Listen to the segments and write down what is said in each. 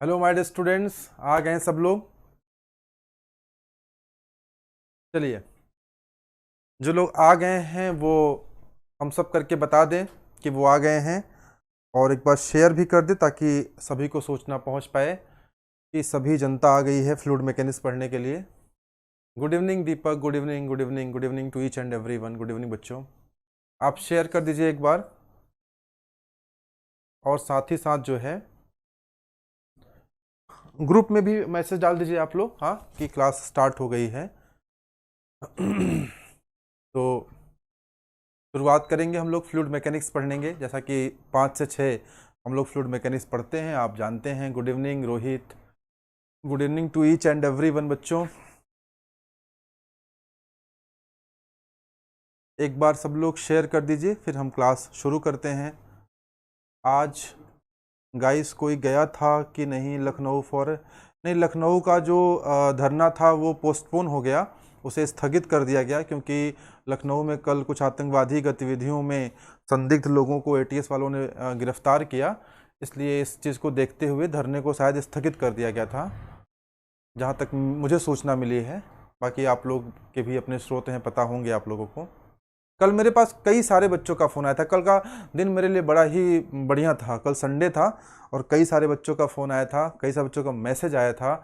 Hello my dear students, आ गए हैं सब लोग। चलिए, जो लोग आ गए हैं वो हम सब करके बता दें कि वो आ गए हैं, और एक बार शेयर भी कर दें ताकि सभी को सूचना पहुंच पाए कि सभी जनता आ गई है फ्लूइड मैकेनिक्स पढ़ने के लिए। Good evening Deepak, good evening, good evening, good evening to each and everyone. Good evening बच्चों, आप शेयर कर दीजिए एक बार, और साथ ही साथ जो है ग्रुप में भी मैसेज डाल दीजिए आप लोग, हाँ, कि क्लास स्टार्ट हो गई है। तो शुरुआत करेंगे हम लोग फ्लूइड मैकेनिक्स पढ़नेंगे, जैसा कि 5 से 6 हम लोग फ्लूइड मैकेनिक्स पढ़ते हैं, आप जानते हैं। Good evening Rohit, good evening to each and everyone बच्चों। एक बार सब लोग शेयर कर दीजिए, फिर हम क्लास शुरू करते हैं। आज गाइस कोई गया था कि नहीं लखनऊ फॉर? नहीं, लखनऊ का जो धरना था वो पोस्टपोन हो गया, उसे स्थगित कर दिया गया, क्योंकि लखनऊ में कल कुछ आतंकवादी गतिविधियों में संदिग्ध लोगों को एटीएस वालों ने गिरफ्तार किया। इसलिए इस चीज़ को देखते हुए धरने को शायद स्थगित कर दिया गया था, जहाँ तक मुझे सूचना मिली है। बाकी आप लोग के भी अपने स्रोत हैं, पता होंगे आप लोगों को। कल मेरे पास कई सारे बच्चों का फ़ोन आया था। कल का दिन मेरे लिए बड़ा ही बढ़िया था। कल संडे था और कई सारे बच्चों का फ़ोन आया था, कई सारे बच्चों का मैसेज आया था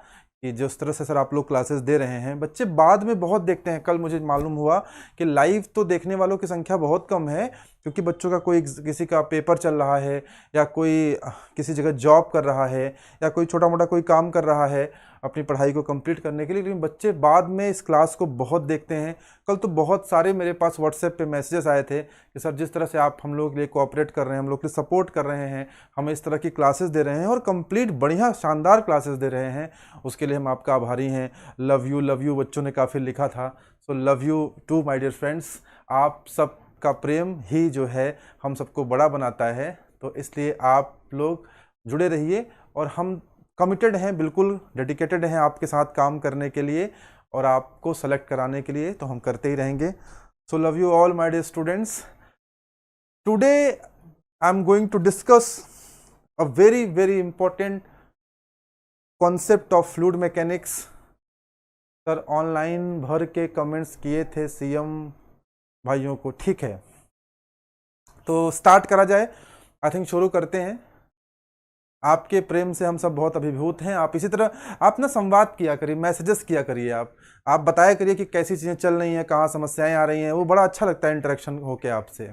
कि जिस तरह से सर आप लोग क्लासेस दे रहे हैं, बच्चे बाद में बहुत देखते हैं। कल मुझे मालूम हुआ कि लाइव तो देखने वालों की संख्या बहुत कम है, क्योंकि बच्चों का कोई किसी का पेपर चल रहा है, या कोई किसी जगह जॉब कर रहा है, या कोई छोटा मोटा कोई काम कर रहा है अपनी पढ़ाई को कंप्लीट करने के लिए। लेकिन बच्चे बाद में इस क्लास को बहुत देखते हैं। कल तो बहुत सारे मेरे पास व्हाट्सएप पे मैसेजेस आए थे कि सर जिस तरह से आप हम लोग के लिए कोऑपरेट कर रहे हैं, हम लोग के लिए सपोर्ट कर रहे हैं, हमें इस तरह की क्लासेस दे रहे हैं और कंप्लीट बढ़िया शानदार क्लासेस दे रहे हैं, उसके लिए हम आपका आभारी हैं। लव यू बच्चों ने काफ़ी लिखा था। So love you too my dear friends. आप सब का प्रेम ही जो है हम सबको बड़ा बनाता है, तो इसलिए आप लोग जुड़े रहिए, और हम कमिटेड हैं, बिल्कुल डेडिकेटेड हैं आपके साथ काम करने के लिए और आपको सेलेक्ट कराने के लिए, तो हम करते ही रहेंगे। So love you all my dear students. Today I am going to discuss a very very important concept of fluid mechanics. Sir online भर के कमेंट्स किए थे सीएम भाइयों को, ठीक है, तो स्टार्ट करा जाए। आई थिंक शुरू करते हैं। आपके प्रेम से हम सब बहुत अभिभूत हैं। आप इसी तरह आप ना संवाद किया करिए, मैसेजेस किया करिए, आप बताया करिए कि कैसी चीज़ें चल रही हैं, कहाँ समस्याएं आ रही हैं। वो बड़ा अच्छा लगता है इंटरेक्शन होके आपसे।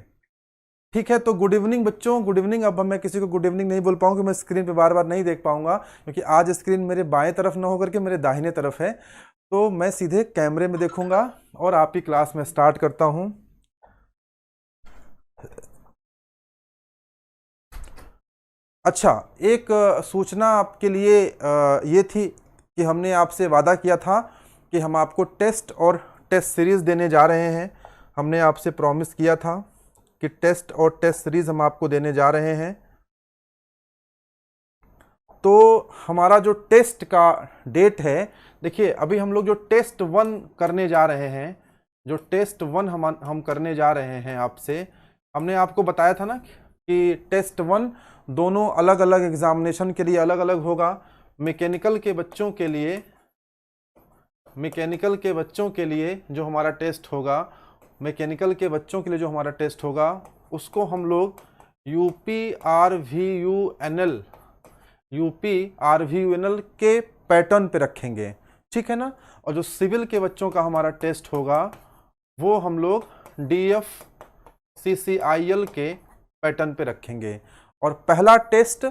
ठीक है, तो गुड इवनिंग बच्चों, गुड इवनिंग। अब मैं किसी को गुड इवनिंग नहीं बोल पाऊंगा, मैं स्क्रीन पे बार बार नहीं देख पाऊंगा, क्योंकि आज स्क्रीन मेरे बाएं तरफ ना होकर के मेरे दाहिने तरफ है, तो मैं सीधे कैमरे में देखूंगा और आपकी क्लास में स्टार्ट करता हूं। अच्छा, एक सूचना आपके लिए ये थी कि हमने आपसे वादा किया था कि हम आपको टेस्ट और टेस्ट सीरीज़ देने जा रहे हैं। हमने आपसे प्रॉमिस किया था कि टेस्ट और टेस्ट सीरीज़ हम आपको देने जा रहे हैं। तो हमारा जो टेस्ट का डेट है, देखिए अभी हम लोग जो टेस्ट 1 करने जा रहे हैं, जो टेस्ट 1 हम करने जा रहे हैं आपसे, हमने आपको बताया था ना कि टेस्ट 1 दोनों अलग अलग एग्जामिनेशन के लिए अलग अलग होगा। मैकेनिकल के बच्चों के लिए, मैकेनिकल के बच्चों के लिए जो हमारा टेस्ट होगा, मैकेनिकल के बच्चों के लिए जो हमारा टेस्ट होगा, उसको हम लोग यूपी के पैटर्न पे रखेंगे, ठीक है ना। और जो सिविल के बच्चों का हमारा टेस्ट होगा वो हम लोग DFCCIL के पैटर्न पे रखेंगे। और पहला टेस्ट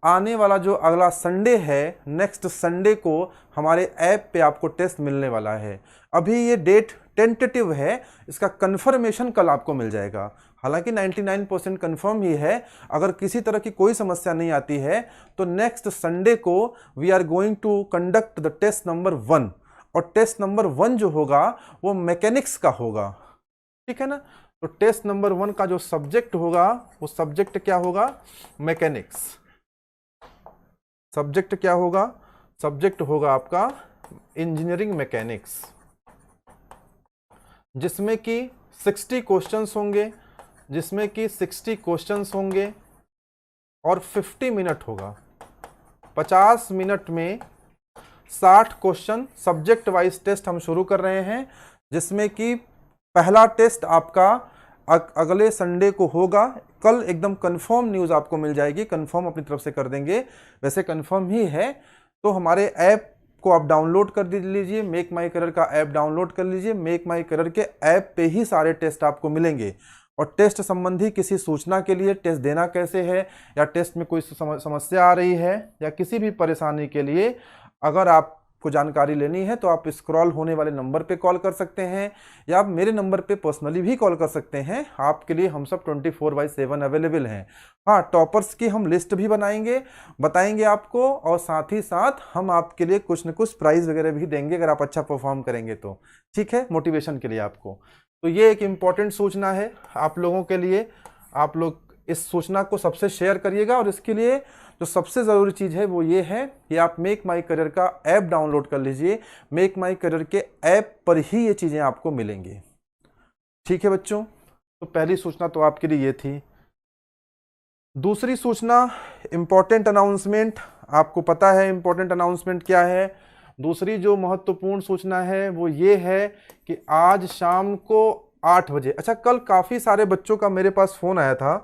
आने वाला जो अगला संडे है, नेक्स्ट संडे को हमारे ऐप पे आपको टेस्ट मिलने वाला है। अभी ये डेट टेंटेटिव है, इसका कंफर्मेशन कल आपको मिल जाएगा। हालांकि 99% कंफर्म ही है। अगर किसी तरह की कोई समस्या नहीं आती है तो नेक्स्ट संडे को we are going to conduct the test number 1, और टेस्ट नंबर 1 जो होगा वो मैकेनिक्स का होगा, ठीक है ना। तो टेस्ट नंबर 1 का जो सब्जेक्ट होगा वो सब्जेक्ट क्या होगा? मैकेनिक्स। सब्जेक्ट क्या होगा? सब्जेक्ट होगा आपका इंजीनियरिंग मैकेनिक्स, जिसमें कि 60 क्वेश्चंस होंगे, जिसमें कि 60 क्वेश्चंस होंगे और 50 मिनट होगा। 50 मिनट में 60 क्वेश्चन सब्जेक्ट वाइज टेस्ट हम शुरू कर रहे हैं, जिसमें कि पहला टेस्ट आपका अगले संडे को होगा। कल एकदम कंफर्म न्यूज़ आपको मिल जाएगी, कंफर्म अपनी तरफ से कर देंगे, वैसे कंफर्म ही है। तो हमारे ऐप को आप डाउनलोड कर लीजिए, मेक माई करियर का ऐप डाउनलोड कर लीजिए। मेक माई करियर के ऐप पे ही सारे टेस्ट आपको मिलेंगे। और टेस्ट संबंधी किसी सूचना के लिए, टेस्ट देना कैसे है, या टेस्ट में कोई समस्या आ रही है, या किसी भी परेशानी के लिए अगर आपको जानकारी लेनी है तो आप स्क्रॉल होने वाले नंबर पे कॉल कर सकते हैं, या आप मेरे नंबर पे पर्सनली भी कॉल कर सकते हैं। आपके लिए हम सब 24/7 अवेलेबल हैं। हाँ, टॉपर्स की हम लिस्ट भी बताएंगे आपको, और साथ ही साथ हम आपके लिए कुछ न कुछ प्राइज वगैरह भी देंगे अगर आप अच्छा परफॉर्म करेंगे तो। ठीक है, मोटिवेशन के लिए आपको। तो ये एक इम्पॉर्टेंट सूचना है आप लोगों के लिए। आप लोग इस सूचना को सबसे शेयर करिएगा, और इसके लिए जो सबसे ज़रूरी चीज़ है वो ये है कि आप मेक माई करियर का ऐप डाउनलोड कर लीजिए। मेक माई करियर के ऐप पर ही ये चीज़ें आपको मिलेंगी। ठीक है बच्चों, तो पहली सूचना तो आपके लिए ये थी। दूसरी सूचना, इम्पॉर्टेंट अनाउंसमेंट। आपको पता है इम्पॉर्टेंट अनाउंसमेंट क्या है। दूसरी जो महत्वपूर्ण सूचना है वो ये है कि आज शाम को 8 बजे, अच्छा कल काफ़ी सारे बच्चों का मेरे पास फ़ोन आया था,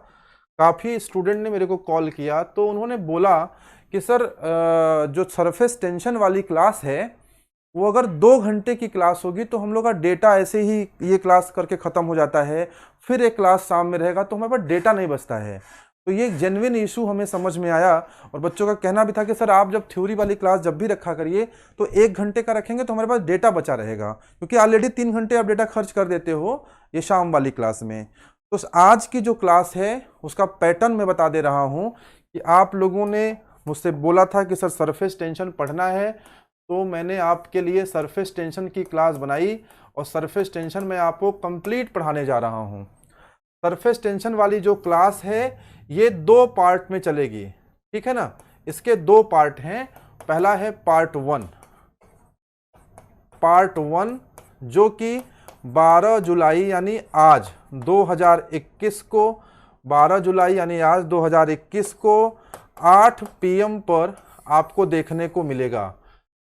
काफ़ी स्टूडेंट ने मेरे को कॉल किया, तो उन्होंने बोला कि सर जो सरफेस टेंशन वाली क्लास है वो अगर 2 घंटे की क्लास होगी तो हम लोग का डेटा ऐसे ही ये क्लास करके ख़त्म हो जाता है, फिर एक क्लास शाम में रहेगा तो हमारे पास डेटा नहीं बचता है। तो ये जेन्युइन इशू हमें समझ में आया, और बच्चों का कहना भी था कि सर आप जब थ्योरी वाली क्लास जब भी रखा करिए तो 1 घंटे का रखेंगे तो हमारे पास डेटा बचा रहेगा, क्योंकि ऑलरेडी 3 घंटे आप डेटा खर्च कर देते हो ये शाम वाली क्लास में। तो आज की जो क्लास है उसका पैटर्न मैं बता दे रहा हूँ कि आप लोगों ने मुझसे बोला था कि सर सरफेस टेंशन पढ़ना है, तो मैंने आपके लिए सरफेस टेंशन की क्लास बनाई, और सरफेस टेंशन मैं आपको कंप्लीट पढ़ाने जा रहा हूँ। सरफेस टेंशन वाली जो क्लास है ये 2 पार्ट में चलेगी, ठीक है ना। इसके 2 पार्ट हैं। पहला है पार्ट 1 जो कि 12 जुलाई यानी आज 2021 को, 12 जुलाई यानी आज 2021 को 8 PM पर आपको देखने को मिलेगा।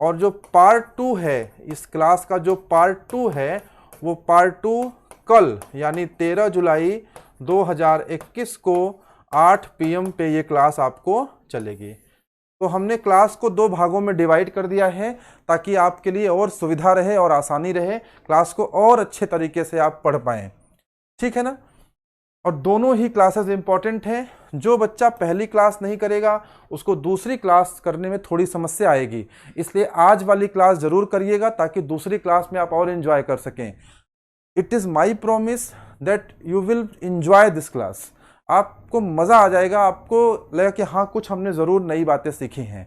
और जो पार्ट 2 है, इस क्लास का जो पार्ट 2 है वो पार्ट 2 कल यानी 13 जुलाई 2021 को 8 PM पे ये क्लास आपको चलेगी। तो हमने क्लास को 2 भागों में डिवाइड कर दिया है ताकि आपके लिए और सुविधा रहे और आसानी रहे, क्लास को और अच्छे तरीके से आप पढ़ पाएँ, ठीक है ना। और दोनों ही क्लासेस इंपॉर्टेंट हैं। जो बच्चा पहली क्लास नहीं करेगा उसको दूसरी क्लास करने में थोड़ी समस्या आएगी, इसलिए आज वाली क्लास जरूर करिएगा ताकि दूसरी क्लास में आप और एंजॉय कर सकें। It is my promise that you will enjoy this class. आपको मज़ा आ जाएगा, आपको लगेगा कि हाँ कुछ हमने ज़रूर नई बातें सीखी हैं।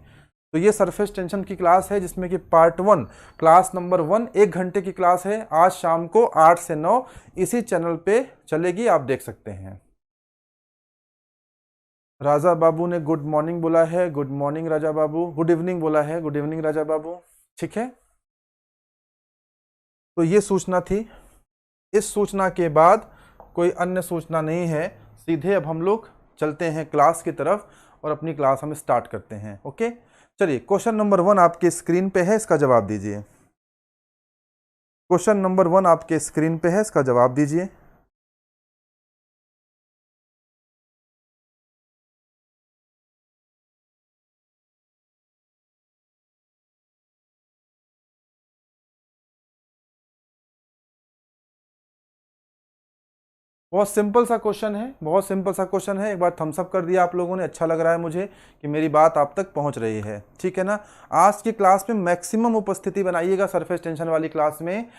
तो ये सरफेस टेंशन की क्लास है जिसमें कि पार्ट 1 क्लास नंबर 1 1 घंटे की क्लास है। आज शाम को 8 से 9 इसी चैनल पे चलेगी, आप देख सकते हैं। राजा बाबू ने गुड मॉर्निंग बोला है, good morning Raja Babu. Good evening बोला है, गुड इवनिंग राजा बाबू, ठीक है। तो ये सूचना थी। इस सूचना के बाद कोई अन्य सूचना नहीं है, सीधे अब हम लोग चलते हैं क्लास की तरफ और अपनी क्लास हम स्टार्ट करते हैं। ओके, चलिए क्वेश्चन नंबर 1 आपके स्क्रीन पे है, इसका जवाब दीजिए। क्वेश्चन नंबर 1 आपके स्क्रीन पे है, इसका जवाब दीजिए। बहुत सिंपल सा क्वेश्चन है, बहुत सिंपल सा क्वेश्चन है। एक बार थम्स अप कर दिया आप लोगों ने, अच्छा लग रहा है मुझे कि मेरी बात आप तक पहुंच रही है, ठीक है ना। आज की क्लास में मैक्सिमम उपस्थिति बनाइएगा सरफेस टेंशन वाली क्लास में।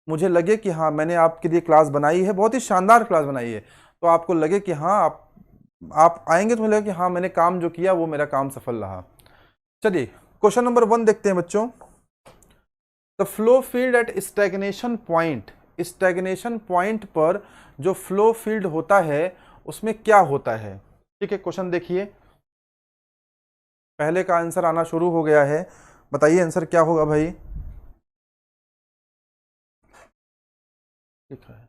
मुझे लगे कि हाँ मैंने आपके लिए क्लास बनाई है, बहुत ही शानदार क्लास बनाई है, तो आपको लगे कि हाँ आप आएंगे तो मुझे लगे कि हाँ मैंने काम जो किया वो मेरा काम सफल रहा। चलिए क्वेश्चन नंबर 1 देखते हैं बच्चों। The flow field at stagnation point पर जो फ्लो फील्ड होता है उसमें क्या होता है, ठीक है। क्वेश्चन देखिए, पहले का आंसर आना शुरू हो गया है, बताइए आंसर क्या होगा भाई। ठीक है,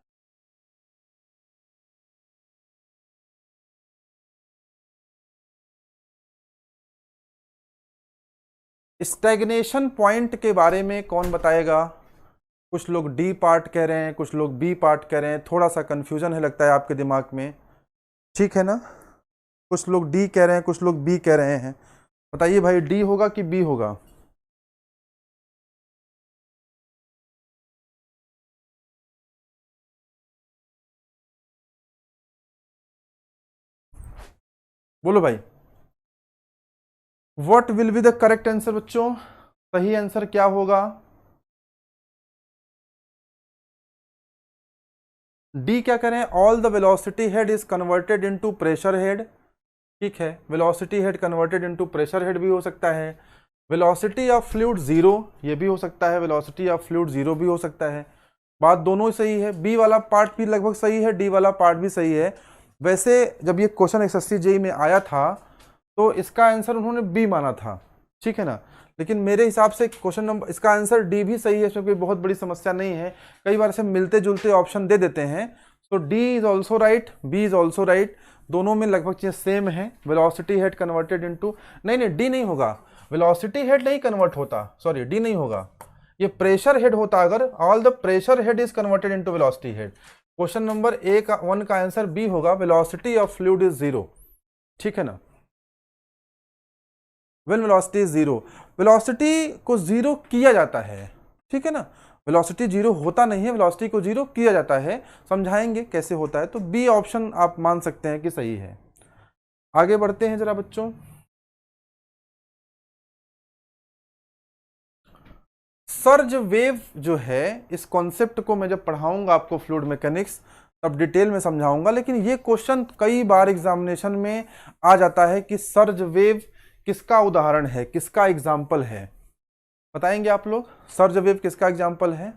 स्टैग्नेशन पॉइंट के बारे में कौन बताएगा? कुछ लोग डी पार्ट कह रहे हैं, कुछ लोग बी पार्ट कह रहे हैं, थोड़ा सा कंफ्यूजन है लगता है आपके दिमाग में, ठीक है ना? कुछ लोग डी कह रहे हैं, कुछ लोग बी कह रहे हैं। बताइए भाई, डी होगा कि बी होगा? बोलो भाई, what will be the correct answer बच्चों? सही आंसर क्या होगा? डी क्या करें? All the velocity head is converted into pressure head. ठीक है, velocity head converted into pressure head भी हो सकता है। वेलोसिटी ऑफ फ्लूइड जीरो, ये भी हो सकता है। वेलोसिटी ऑफ फ्लूइड जीरो भी हो सकता है। बात दोनों ही सही है। बी वाला पार्ट भी लगभग सही है, डी वाला पार्ट भी सही है। वैसे जब ये क्वेश्चन एसएससी जेईई में आया था तो इसका आंसर उन्होंने बी माना था, ठीक है ना? लेकिन मेरे हिसाब से क्वेश्चन नंबर, इसका आंसर डी भी सही है, इसमें कोई बहुत बड़ी समस्या नहीं है। कई बार से मिलते जुलते ऑप्शन दे देते हैं। तो D is also right, B is also right, दोनों में लगभग चीज़ सेम है। वेलोसिटी हेड कन्वर्टेड इनटू, नहीं डी नहीं होगा, वेलोसिटी हेड नहीं कन्वर्ट होता, सॉरी डी नहीं होगा, ये प्रेशर हेड होता। अगर all the pressure head is converted into velocity head, question number A का 1 का आंसर बी होगा, velocity of fluid is zero, ठीक है ना? When velocity is zero, velocity को जीरो किया जाता है, ठीक है ना? वेलोसिटी जीरो होता नहीं है, वेलोसिटी को जीरो किया जाता है। समझाएंगे कैसे होता है। तो बी ऑप्शन आप मान सकते हैं कि सही है। आगे बढ़ते हैं जरा बच्चों। सर्ज वेव जो है, इस कॉन्सेप्ट को मैं जब पढ़ाऊंगा आपको फ्लूइड मैकेनिक्स तब डिटेल में समझाऊंगा। लेकिन ये क्वेश्चन कई बार एग्जामिनेशन में आ जाता है कि सर्ज वेव किसका उदाहरण है, किसका एग्जाम्पल है? बताएंगे आप लोग, सर्ज वेव किसका एग्जाम्पल है?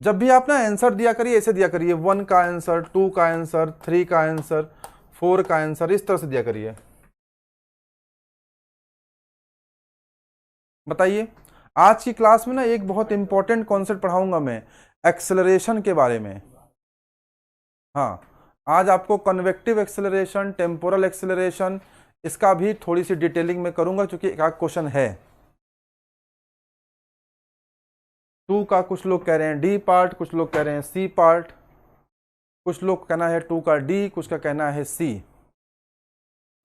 जब भी आप ना आंसर दिया करिए, ऐसे दिया करिए, 1 का आंसर, 2 का आंसर, 3 का आंसर, 4 का आंसर, इस तरह से दिया करिए। बताइए, आज की क्लास में ना एक बहुत इंपॉर्टेंट कॉन्सेप्ट पढ़ाऊंगा मैं, एक्सेलरेशन के बारे में। हाँ, आज आपको कन्वेक्टिव एक्सेलरेशन, टेम्पोरल एक्सेलरेशन, इसका भी थोड़ी सी डिटेलिंग में करूंगा क्योंकि एक क्वेश्चन है। 2 का कुछ लोग कह रहे हैं डी पार्ट, कुछ लोग कह रहे हैं सी पार्ट, कुछ लोग कहना है 2 का डी, कुछ का कहना है सी।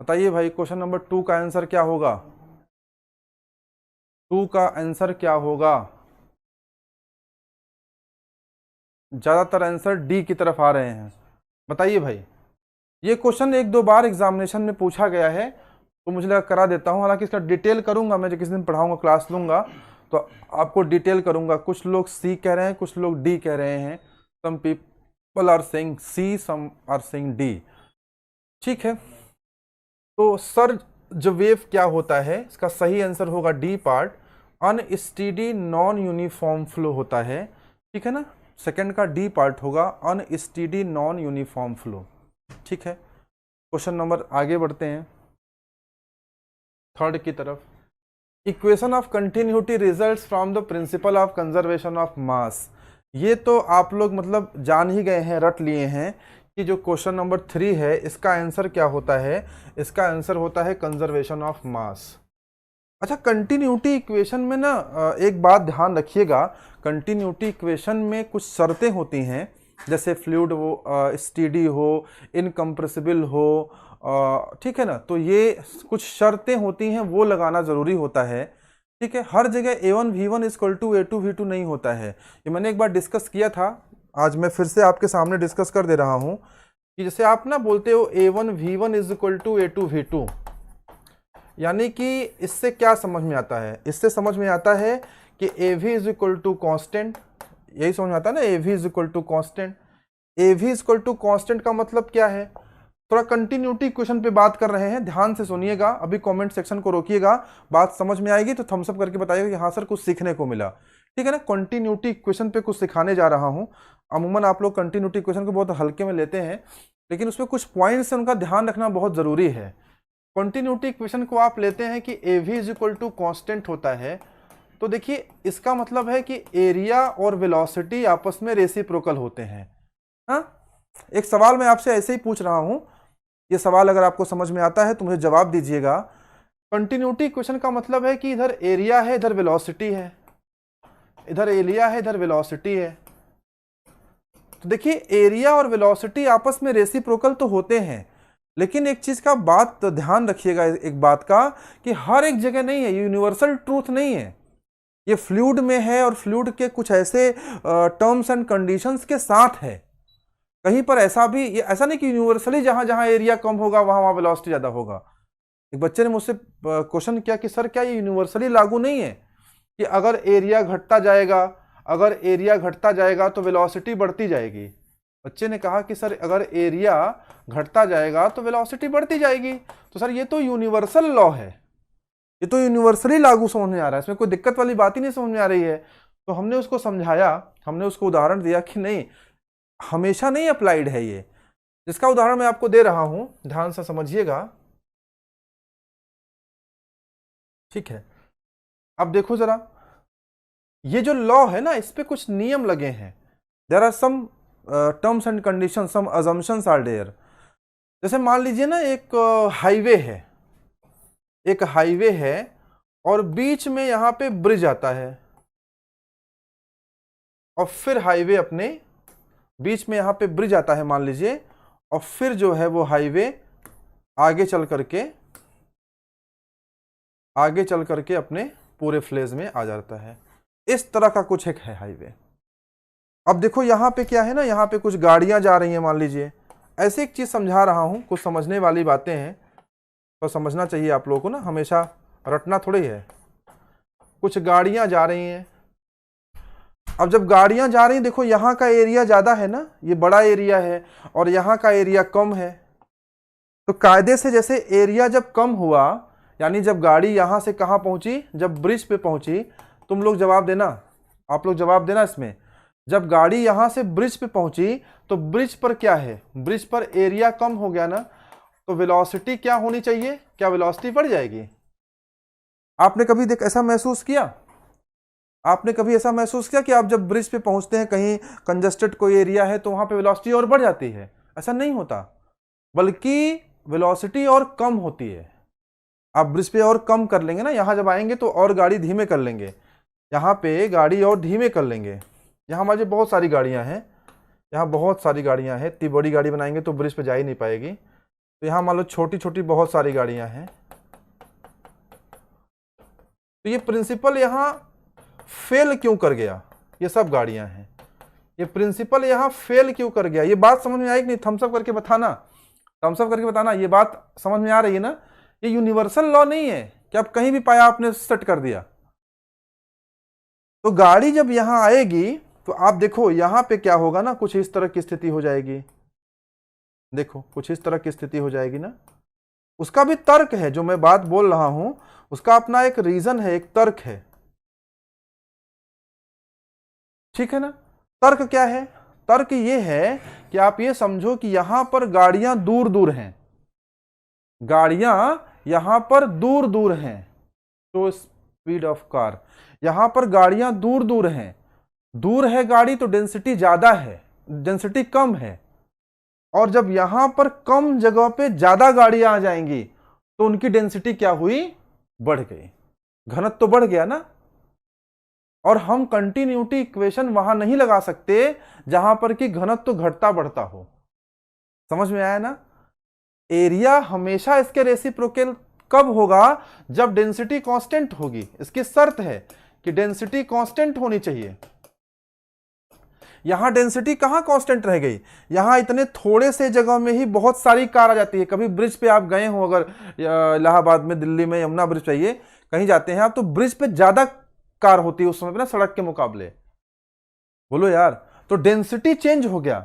बताइए भाई, क्वेश्चन नंबर 2 का आंसर क्या होगा? 2 का आंसर क्या होगा? ज्यादातर आंसर डी की तरफ आ रहे हैं। बताइए भाई, ये क्वेश्चन 1-2 बार एग्जामिनेशन में पूछा गया है, तो मुझे लगा करा देता हूं। हालांकि इसका डिटेल करूंगा मैं, जो किसी दिन पढ़ाऊंगा, क्लास लूंगा तो आपको डिटेल करूंगा। कुछ लोग सी कह रहे हैं, कुछ लोग डी कह रहे हैं। Some people are saying C, some are saying D, ठीक है? तो सर्ज वेव क्या होता है? इसका सही आंसर होगा D part. Unsteady non uniform flow होता है, ठीक है ना? सेकंड का डी पार्ट होगा, अनस्टेडी नॉन यूनिफॉर्म फ्लो, ठीक है? क्वेश्चन नंबर, आगे बढ़ते हैं थर्ड की तरफ। Equation of continuity results from the principle of conservation of mass. ये तो आप लोग मतलब जान ही गए हैं, रट लिए हैं कि जो क्वेश्चन नंबर 3 है इसका आंसर क्या होता है? इसका आंसर होता है कंजर्वेशन ऑफ मास। अच्छा, कंटिन्यूटी इक्वेशन में ना एक बात ध्यान रखिएगा, कंटिन्यूटी इक्वेशन में कुछ शर्तें होती हैं, जैसे फ्लूइड वो स्टेडी हो, इनकम्प्रेसिबल हो, ठीक है ना? तो ये कुछ शर्तें होती हैं, वो लगाना ज़रूरी होता है, ठीक है? हर जगह A1 V1 equal to A2 V2 नहीं होता है। ये मैंने एक बार डिस्कस किया था, आज मैं फिर से आपके सामने डिस्कस कर दे रहा हूँ कि जैसे आप ना बोलते हो A1 V1 is equal to A2 V2, यानी कि इससे क्या समझ में आता है? इससे समझ में आता है कि AV is equal to constant, यही समझ में आता है ना, AV is equal to constant. AV is equal to constant का मतलब क्या है? थोड़ा कंटिन्यूटी इक्वेशन पे बात कर रहे हैं, ध्यान से सुनिएगा, अभी कमेंट सेक्शन को रोकिएगा, बात समझ में आएगी तो थम्स अप करके बताइएगा कि हाँ सर कुछ सीखने को मिला, ठीक है ना? कंटिन्यूटी इक्वेशन पे कुछ सिखाने जा रहा हूँ। अमूमन आप लोग कंटिन्यूटी इक्वेशन को बहुत हल्के में लेते हैं, लेकिन उसमें कुछ पॉइंट्स है उनका ध्यान रखना बहुत जरूरी है। कंटिन्यूटी इक्वेशन को आप लेते हैं कि AV is equal to constant होता है, तो देखिए इसका मतलब है कि एरिया और वेलोसिटी आपस में रेसिप्रोकल होते हैं। हाँ, एक सवाल मैं आपसे ऐसे ही पूछ रहा हूं ये सवाल अगर आपको समझ में आता है तो मुझे जवाब दीजिएगा। कंटिन्यूटी इक्वेशन का मतलब है कि इधर एरिया है, इधर वेलोसिटी है, इधर एरिया है, इधर वेलोसिटी है। तो देखिए एरिया और वेलोसिटी आपस में रेसिप्रोकल तो होते हैं, लेकिन एक चीज का बात ध्यान रखिएगा, एक बात का, कि हर एक जगह नहीं है, यूनिवर्सल ट्रूथ नहीं है। ये फ्लूइड में है और फ्लूइड के कुछ ऐसे टर्म्स एंड कंडीशंस के साथ है। कहीं पर ऐसा भी, ये ऐसा नहीं कि यूनिवर्सली जहां जहां एरिया कम होगा वहां वहां वेलोसिटी ज्यादा होगा। एक बच्चे ने मुझसे क्वेश्चन किया कि सर क्या ये यूनिवर्सली लागू नहीं है कि अगर एरिया घटता जाएगा, अगर एरिया घटता जाएगा तो वेलोसिटी बढ़ती जाएगी। बच्चे ने कहा कि सर अगर एरिया घटता जाएगा तो वेलोसिटी बढ़ती जाएगी, तो सर ये तो यूनिवर्सल लॉ है, ये तो यूनिवर्सली लागू समझ में आ रहा है, इसमें कोई दिक्कत वाली बात ही नहीं समझ में आ रही है। तो हमने उसको समझाया, हमने उसको उदाहरण दिया कि नहीं, हमेशा नहीं अप्लाइड है ये। जिसका उदाहरण मैं आपको दे रहा हूं, ध्यान से समझिएगा, ठीक है। अब देखो जरा, ये जो लॉ है ना, इस पे कुछ नियम लगे हैं। There are some terms and condition, some assumptions are there. जैसे मान लीजिए ना एक हाईवे है, एक हाईवे है और बीच में यहां पे ब्रिज आता है, और फिर हाईवे अपने बीच में यहां पे ब्रिज आता है मान लीजिए, और फिर जो है वो हाईवे आगे चल करके अपने पूरे फ्लेज में आ जाता है। इस तरह का कुछ एक है हाईवे। अब देखो यहां पे क्या है ना, यहां पे कुछ गाड़ियां जा रही हैं मान लीजिए। ऐसे एक चीज समझा रहा हूं, कुछ समझने वाली बातें हैं तो समझना चाहिए आप लोगों को ना, हमेशा रटना थोड़ी है। कुछ गाड़ियां जा रही हैं, अब जब गाड़ियां जा रही हैं, देखो यहां का एरिया ज्यादा है ना, ये बड़ा एरिया है, और यहां का एरिया कम है। तो कायदे से जैसे एरिया जब कम हुआ, यानी जब गाड़ी यहां से कहां पहुंची, जब ब्रिज पे पहुंची, तुम लोग जवाब देना, आप लोग जवाब देना इसमें। जब गाड़ी यहां से ब्रिज पे पहुंची तो ब्रिज पर क्या है, ब्रिज पर एरिया कम हो गया ना, तो वेलोसिटी क्या होनी चाहिए, क्या वेलोसिटी बढ़ जाएगी? आपने कभी ऐसा महसूस किया, आपने कभी ऐसा महसूस किया कि आप जब ब्रिज पे पहुंचते हैं, कहीं कंजस्टेड कोई एरिया है, तो वहां पे वेलोसिटी और बढ़ जाती है? ऐसा नहीं होता, बल्कि वेलोसिटी और कम होती है। आप ब्रिज पे और कम कर लेंगे ना, यहां जब आएंगे तो और गाड़ी धीमे कर लेंगे, यहाँ पे गाड़ी और धीमे कर लेंगे। यहाँ हमारे बहुत सारी गाड़ियां हैं, यहाँ बहुत सारी गाड़ियां हैं, इतनी बड़ी गाड़ी बनाएंगे तो ब्रिज पे जा ही नहीं पाएगी। तो यहाँ मान लो छोटी छोटी बहुत सारी गाड़ियां हैं। तो ये प्रिंसिपल यहाँ फेल क्यों कर गया? ये सब गाड़ियां हैं, ये प्रिंसिपल यहाँ फेल क्यों कर गया? ये बात समझ में आई कि नहीं? थम्स अप करके बताना, थम्स अप करके बताना, ये बात समझ में आ रही है ना? ये यूनिवर्सल लॉ नहीं है कि आप कहीं भी पाया आपने सेट कर दिया। तो गाड़ी जब यहां आएगी तो आप देखो यहां पे क्या होगा ना, कुछ इस तरह की स्थिति हो जाएगी। देखो कुछ इस तरह की स्थिति हो जाएगी ना। उसका भी तर्क है, जो मैं बात बोल रहा हूं उसका अपना एक रीजन है, एक तर्क है, ठीक है ना? तर्क क्या है? तर्क ये है कि आप ये समझो कि यहां पर गाड़ियां दूर दूर हैं, गाड़ियां यहां पर दूर दूर हैं, तो स्पीड ऑफ कार, यहां पर गाड़ियां दूर दूर हैं। दूर है गाड़ी तो डेंसिटी ज्यादा है, डेंसिटी कम है। और जब यहां पर कम जगह पे ज्यादा गाड़ियां आ जाएंगी तो उनकी डेंसिटी क्या हुई? बढ़ गई, घनत्व तो बढ़ गया ना। और हम कंटिन्यूटी इक्वेशन वहां नहीं लगा सकते जहां पर कि घनत्व तो घटता बढ़ता हो। समझ में आया ना? एरिया हमेशा इसके रेसिप्रोकल कब होगा? जब डेंसिटी कांस्टेंट होगी। इसकी शर्त है कि डेंसिटी कांस्टेंट होनी चाहिए। यहां डेंसिटी कहां कांस्टेंट रह गई? यहां इतने थोड़े से जगह में ही बहुत सारी कार आ जाती है। कभी ब्रिज पे आप गए हो, अगर इलाहाबाद में, दिल्ली में यमुना ब्रिज चाहिए कहीं जाते हैं आप, तो ब्रिज पे ज्यादा कार होती है उस समय पे ना, सड़क के मुकाबले। बोलो यार, तो डेंसिटी चेंज हो गया।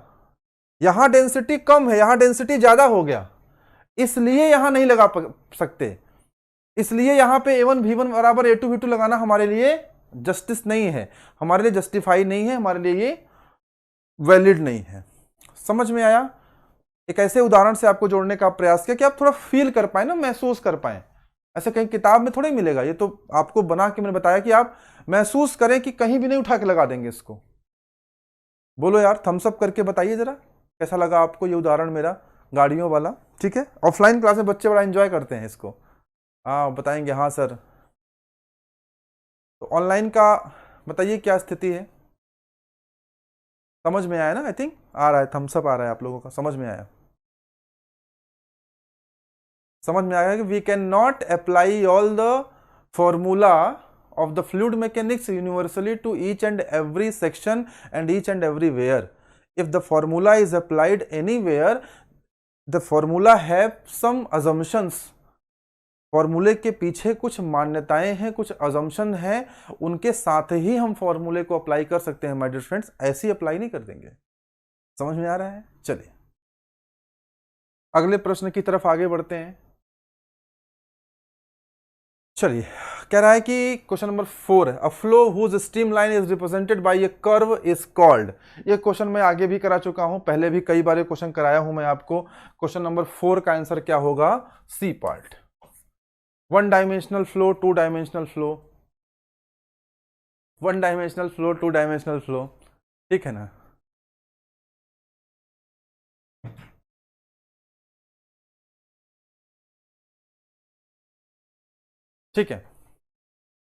यहां डेंसिटी कम है, यहां डेंसिटी ज्यादा हो गया, इसलिए यहां नहीं लगा सकते। इसलिए यहां पे A1 V1 बराबर A2 V2 लगाना हमारे लिए जस्टिस नहीं है, हमारे लिए जस्टिफाई नहीं है, हमारे लिए ये वैलिड नहीं है। समझ में आया? एक ऐसे उदाहरण से आपको जोड़ने का प्रयास किया कि आप थोड़ा फील कर पाए ना, महसूस कर पाए। ऐसे कहीं किताब में थोड़ी मिलेगा, ये तो आपको बना के मैंने बताया कि आप महसूस करें, कि कहीं भी नहीं उठा के लगा देंगे इसको। बोलो यार, थम्स अप करके बताइए जरा, कैसा लगा आपको ये उदाहरण मेरा? गाड़ियों वाला, ठीक है। ऑफलाइन क्लास में बच्चे बड़ा एंजॉय करते हैं इसको, हाँ बताएंगे हाँ सर। तो ऑनलाइन का बताइए क्या स्थिति है, समझ में आया ना? आई थिंक आ रहा है, थम्स अप आ रहा है आप लोगों का, समझ में आया? समझ में आया कि we can not apply all the formula of the fluid mechanics universally to each and every section and each and everywhere. If the formula is applied anywhere, the formula have some assumptions. फॉर्मूले के पीछे कुछ मान्यताएं हैं, कुछ assumption हैं, उनके साथ ही हम फॉर्मूले को अप्लाई कर सकते हैं माय डियर फ्रेंड्स, ऐसे ही अप्लाई नहीं कर देंगे। समझ में आ रहा है? चलिए अगले प्रश्न की तरफ आगे बढ़ते हैं। चलिए कह रहा है कि question number 4, a flow whose stream line is represented by a curve is called. ये क्वेश्चन मैं आगे भी करा चुका हूं, पहले भी कई बार क्वेश्चन कराया हूं मैं आपको। क्वेश्चन नंबर 4 का आंसर क्या होगा? C part. 1 dimensional flow, 2 dimensional flow, 1 dimensional flow, 2 dimensional flow, ठीक है ना? ठीक है,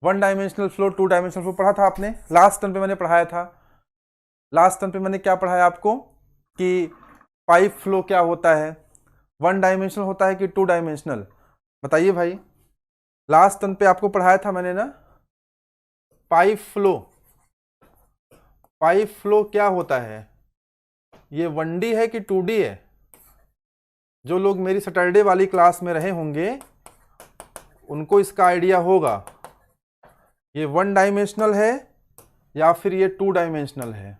1 डायमेंशनल फ्लो, 2 डायमेंशनल फ्लो पढ़ा था आपने, लास्ट टर्म पे मैंने पढ़ाया था। लास्ट टर्म पे मैंने क्या पढ़ाया आपको कि पाइप फ्लो क्या होता है, 1 डायमेंशनल होता है कि 2 डायमेंशनल? बताइए भाई, लास्ट टर्म पे आपको पढ़ाया था मैंने ना, पाइप फ्लो। पाइप फ्लो क्या होता है? ये 1D है कि 2D है? जो लोग मेरी सैटरडे वाली क्लास में रहे होंगे उनको इसका आइडिया होगा, ये 1 डायमेंशनल है या फिर ये 2 डायमेंशनल है।